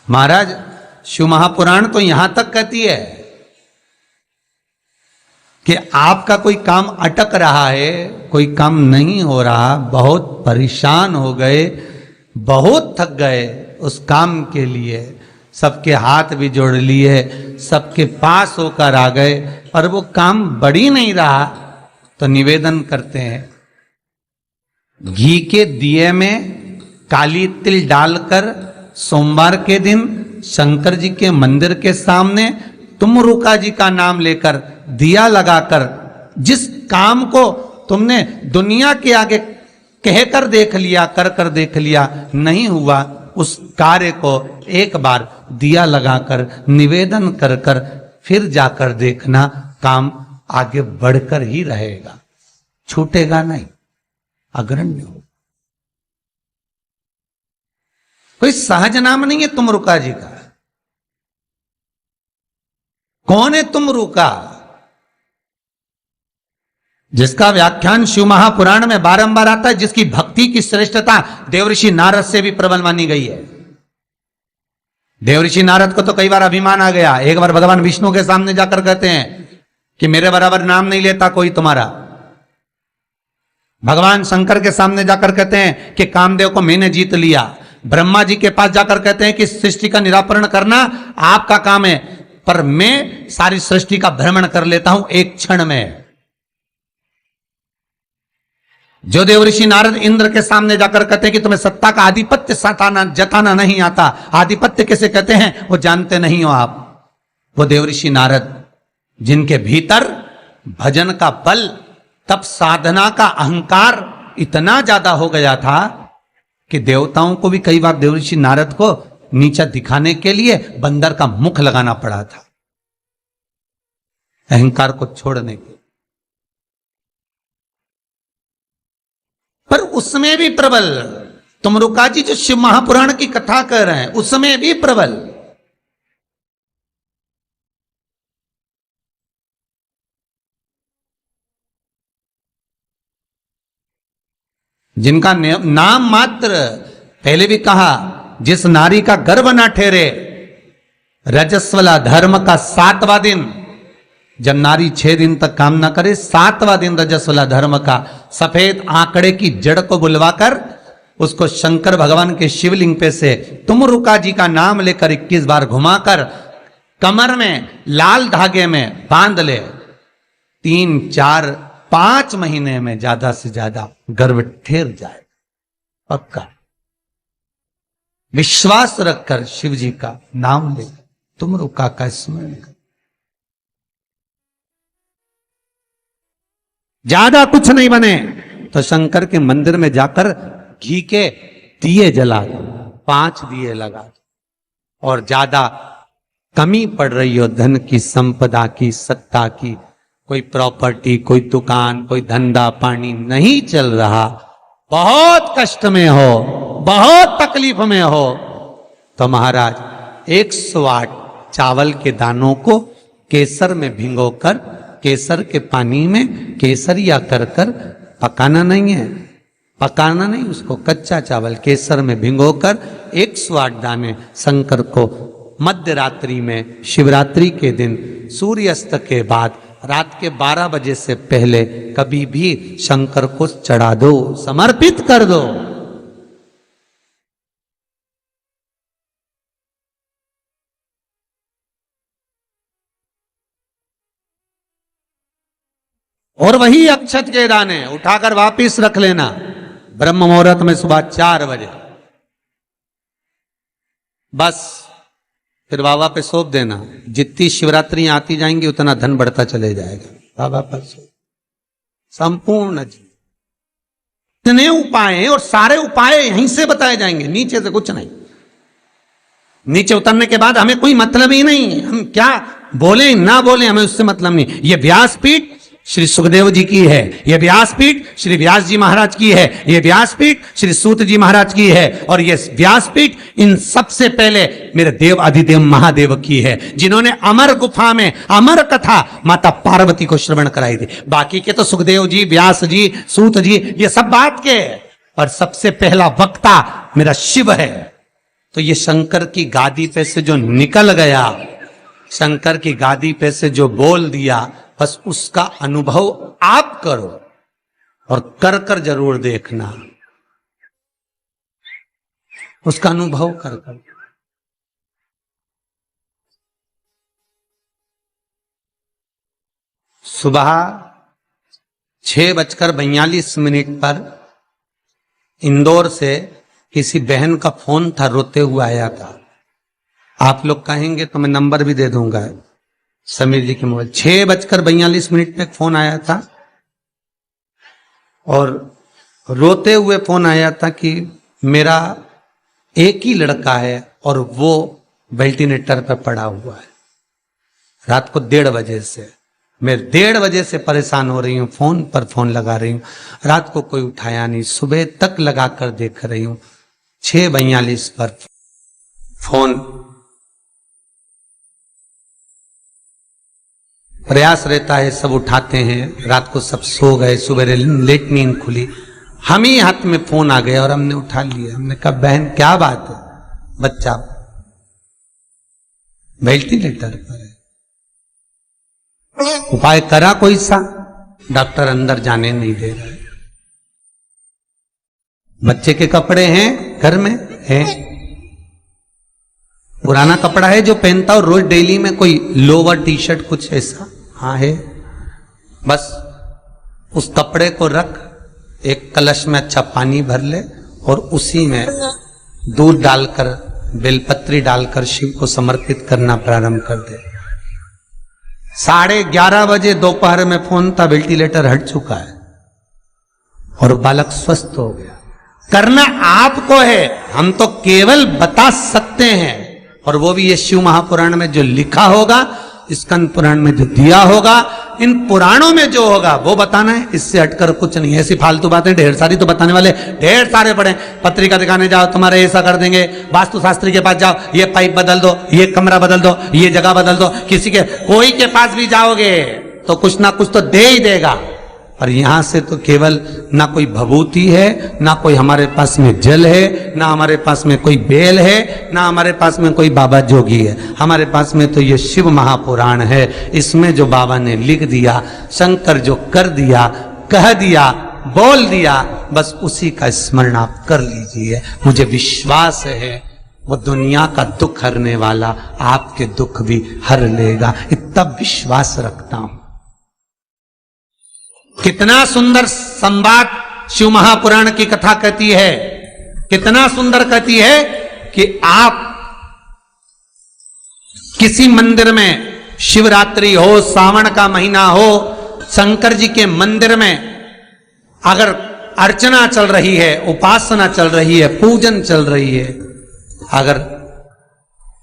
महाराज शिव महापुराण तो यहां तक कहती है कि आपका कोई काम अटक रहा है, कोई काम नहीं हो रहा, बहुत परेशान हो गए, बहुत थक गए उस काम के लिए, सबके हाथ भी जोड़ लिए, सबके पास होकर आ गए, पर वो काम बढ़ ही नहीं रहा, तो निवेदन करते हैं घी के दिए में काली तिल डालकर सोमवार के दिन शंकर जी के मंदिर के सामने तुमरुका जी का नाम लेकर दिया लगाकर, जिस काम को तुमने दुनिया के आगे कहकर देख लिया, कर देख लिया, नहीं हुआ, उस कार्य को एक बार दिया लगाकर निवेदन कर फिर जाकर देखना, काम आगे बढ़कर ही रहेगा, छूटेगा नहीं, अग्रण्य हो। कोई सहज नाम नहीं है तुमरुका जी का। कौन है तुमरुका? जिसका व्याख्यान शिव महापुराण में बारंबार आता है, जिसकी भक्ति की श्रेष्ठता देवऋषि नारद से भी प्रबल मानी गई है। देवऋषि नारद को तो कई बार अभिमान आ गया, एक बार भगवान विष्णु के सामने जाकर कहते हैं कि मेरे बराबर नाम नहीं लेता कोई तुम्हारा। भगवान शंकर के सामने जाकर कहते हैं कि कामदेव को मैंने जीत लिया। ब्रह्मा जी के पास जाकर कहते हैं कि सृष्टि का निराकरण करना आपका काम है, पर मैं सारी सृष्टि का भ्रमण कर लेता हूं एक क्षण में। जो देवऋषि नारद इंद्र के सामने जाकर कहते हैं कि तुम्हें सत्ता का आधिपत्य जताना नहीं आता, आधिपत्य कैसे कहते हैं वो जानते नहीं हो आप, वो देवऋषि नारद जिनके भीतर भजन का बल, तप साधना का अहंकार इतना ज्यादा हो गया था कि देवताओं को भी कई बार देवऋषि नारद को नीचा दिखाने के लिए बंदर का मुख लगाना पड़ा था, अहंकार को छोड़ने के। पर उसमें भी प्रबल तुमरुका जी जो शिव महापुराण की कथा कर रहे हैं, उसमें भी प्रबल। जिनका नाम मात्र, पहले भी कहा, जिस नारी का गर्भ ना ठहरे, रजस्वला धर्म का 7वां दिन, जब नारी 6 दिन तक काम ना करे, 7वां दिन रजस्वला धर्म का, सफेद आंकड़े की जड़ को बुलवाकर उसको शंकर भगवान के शिवलिंग पे से तुमरुका जी का नाम लेकर 21 बार घुमाकर कमर में लाल धागे में बांध ले, 3, 4, 5 महीने में ज्यादा से ज्यादा गर्भ ठहर जाए, पक्का। विश्वास रखकर शिव जी का नाम ले, तुमरुका का स्मरण कर, ज्यादा कुछ नहीं बने तो शंकर के मंदिर में जाकर घी के दिए जला दो, 5 दिए लगा दो। और ज्यादा कमी पड़ रही हो धन की, संपदा की, सत्ता की, कोई प्रॉपर्टी, कोई दुकान, कोई धंधा पानी नहीं चल रहा, बहुत कष्ट में हो, बहुत तकलीफ में हो, तो महाराज 108 चावल के दानों को केसर में भिगोकर, केसर के पानी में केसरिया कर पकाना नहीं है, पकाना नहीं, उसको कच्चा चावल केसर में भिगोकर 108 दाने शंकर को मध्य रात्रि में, शिवरात्रि के दिन सूर्यास्त के बाद, रात के 12 बजे से पहले कभी भी शंकर को चढ़ा दो, समर्पित कर दो। और वही अक्षत के दाने उठाकर वापिस रख लेना ब्रह्म मुहूर्त में सुबह 4 बजे, बस फिर बाबा पे सौंप देना। जितनी शिवरात्रि आती जाएंगी उतना धन बढ़ता चले जाएगा, बाबा पर सौंप, संपूर्ण इतने उपाय हैं और सारे उपाय यहीं से बताए जाएंगे, नीचे से कुछ नहीं। नीचे उतरने के बाद हमें कोई मतलब ही नहीं, हम क्या बोले ना बोले हमें उससे मतलब नहीं। ये व्यासपीठ श्री सुखदेव जी की है, यह व्यासपीठ श्री व्यास जी महाराज की है, यह व्यासपीठ श्री सूत जी महाराज की है, और यह व्यासपीठ इन सबसे पहले मेरे देव अधिदेव महादेव की है, जिन्होंने अमर गुफा में अमर कथा माता पार्वती को श्रवण कराई थी। बाकी के तो सुखदेव जी, व्यास जी, सूत जी, ये सब बात के, और सबसे पहला वक्ता मेरा शिव है, तो ये शंकर की गादी पे से जो निकल गया, शंकर की गादी पे से जो बोल दिया, बस उसका अनुभव आप करो और कर कर जरूर देखना, उसका अनुभव कर कर। सुबह 6:42 पर इंदौर से किसी बहन का फोन था, रोते हुए आया था। आप लोग कहेंगे तो मैं नंबर भी दे दूंगा, समीर जी के मोबाइल। 6:42 पे फोन आया था और रोते हुए फोन आया था कि मेरा एक ही लड़का है और वो वेंटिलेटर पर पड़ा हुआ है। रात को 1:30 बजे से मैं 1:30 बजे से परेशान हो रही हूँ, फोन पर फोन लगा रही हूँ, रात को कोई उठाया नहीं, सुबह तक लगा कर देख रही हूँ। 6:42 पर फोन, प्रयास रहता है सब उठाते हैं, रात को सब सो गए, सुबह लेट नींद खुली, हम ही हाथ में फोन आ गया और हमने उठा लिया। हमने कहा बहन क्या बात है? बच्चा वेंटिलेटर पर है, उपाय करा कोई सा? डॉक्टर अंदर जाने नहीं दे रहा है। बच्चे के कपड़े हैं घर में, हैं पुराना कपड़ा है जो पहनता और रोज डेली में, कोई लोवर टी शर्ट कुछ ऐसा, हाँ है। बस उस कपड़े को रख, एक कलश में अच्छा पानी भर ले और उसी में दूध डालकर, बेलपत्री डालकर शिव को समर्पित करना प्रारंभ कर दे। 11:30 बजे दोपहर में फोन था, वेंटिलेटर हट चुका है और बालक स्वस्थ हो गया। करना आपको है, हम तो केवल बता सकते हैं, और वो भी ये शिव महापुराण में जो लिखा होगा, स्कंद पुराण में जो दिया होगा, इन पुराणों में जो होगा वो बताना है, इससे हटकर कुछ नहीं। ऐसी फालतू बातें ढेर सारी तो बताने वाले ढेर सारे पड़े। पत्रिका दिखाने जाओ, तुम्हारे ऐसा कर देंगे, वास्तु शास्त्री के पास जाओ, ये पाइप बदल दो, ये कमरा बदल दो, ये जगह बदल दो, किसी के कोई के पास भी जाओगे तो कुछ ना कुछ तो दे ही देगा। और यहां से तो केवल ना कोई भभूति है, ना कोई हमारे पास में जल है, ना हमारे पास में कोई बेल है, ना हमारे पास में कोई बाबा जोगी है। हमारे पास में तो ये शिव महापुराण है। इसमें जो बाबा ने लिख दिया, शंकर जो कर दिया, कह दिया, बोल दिया, बस उसी का स्मरण आप कर लीजिए। मुझे विश्वास है वो दुनिया का दुख हरने वाला आपके दुख भी हर लेगा, इतना विश्वास रखता हूं। कितना सुंदर संवाद शिव महापुराण की कथा कहती है, कितना सुंदर कहती है कि आप किसी मंदिर में, शिवरात्रि हो, सावन का महीना हो, शंकर जी के मंदिर में अगर अर्चना चल रही है, उपासना चल रही है, पूजन चल रही है, अगर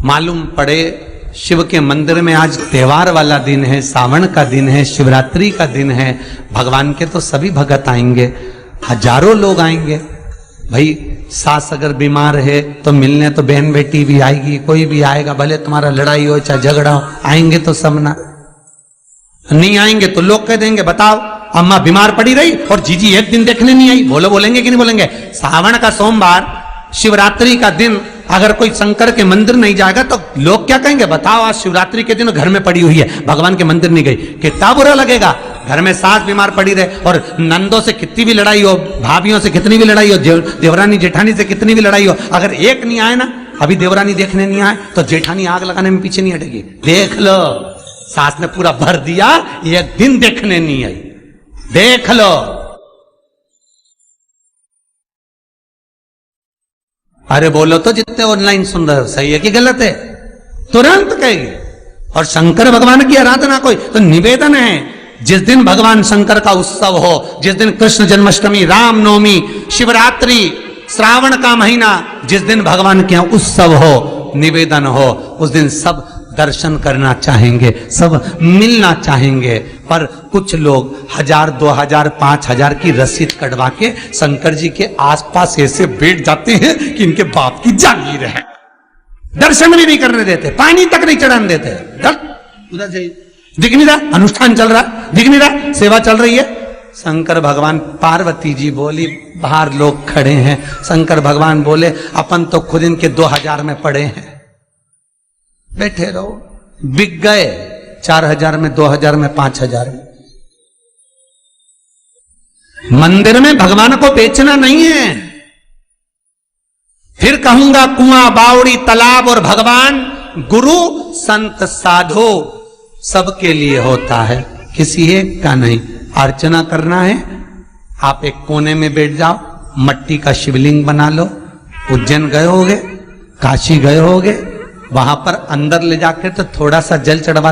मालूम पड़े शिव के मंदिर में आज त्योहार वाला दिन है, सावन का दिन है, शिवरात्रि का दिन है, भगवान के तो सभी भगत आएंगे, हजारों लोग आएंगे। भाई सास अगर बीमार है तो मिलने तो बहन बेटी भी आएगी, कोई भी आएगा, भले तुम्हारा लड़ाई हो चाहे झगड़ा हो, आएंगे तो सब ना। नहीं आएंगे तो लोग कह देंगे बताओ अम्मा बीमार पड़ी रही और जीजी एक दिन देखने नहीं आई। बोलेंगे कि नहीं बोलेंगे? सावन का सोमवार, शिवरात्रि का दिन अगर कोई शंकर के मंदिर नहीं जाएगा तो लोग क्या कहेंगे? बताओ आज शिवरात्रि के दिन घर में पड़ी हुई है, भगवान के मंदिर नहीं गई, कितना बुरा लगेगा। घर में सास बीमार पड़ी रहे और नंदों से कितनी भी लड़ाई हो, भाभियों से कितनी भी लड़ाई हो, देवरानी जेठानी से कितनी भी लड़ाई हो, अगर एक नहीं आए ना, अभी देवरानी देखने नहीं आए तो जेठानी आग लगाने में पीछे नहीं हटेगी। देख लो सास ने पूरा भर दिया, एक दिन देखने नहीं आई, देख लो। अरे बोलो तो जितने ऑनलाइन सुन रहे हो, सही है कि गलत है? तुरंत कहेगी। और शंकर भगवान की आराधना कोई तो निवेदन है, जिस दिन भगवान शंकर का उत्सव हो, जिस दिन कृष्ण जन्माष्टमी, रामनवमी, शिवरात्रि, श्रावण का महीना, जिस दिन भगवान के यहाँ उत्सव हो, निवेदन हो, उस दिन सब दर्शन करना चाहेंगे, सब मिलना चाहेंगे। पर कुछ लोग 1000, 2000, 5000 की रसीद कटवा के शंकर जी के आसपास ऐसे बैठ जाते हैं कि इनके बाप की जागीर है, दर्शन भी नहीं करने देते, पानी तक नहीं चढ़ाने देते। उधर से दिख नहीं रहा, अनुष्ठान चल रहा, दिख नहीं रहा, सेवा चल रही है, शंकर भगवान, पार्वती जी बोली बाहर लोग खड़े हैं। शंकर भगवान बोले अपन तो खुद इनके 2000 में पड़े हैं, बैठे रहो। बिक गए 4000 में, 2000 में, 5000 में। मंदिर में भगवान को बेचना नहीं है। फिर कहूंगा कुआं, बावड़ी, तालाब और भगवान, गुरु, संत, साधु सबके लिए होता है, किसी एक का नहीं। अर्चना करना है, आप एक कोने में बैठ जाओ, मट्टी का शिवलिंग बना लो। उज्जैन गए होगे, काशी गए होगे, वहां पर अंदर ले जाकर तो थोड़ा सा जल चढ़वा दे।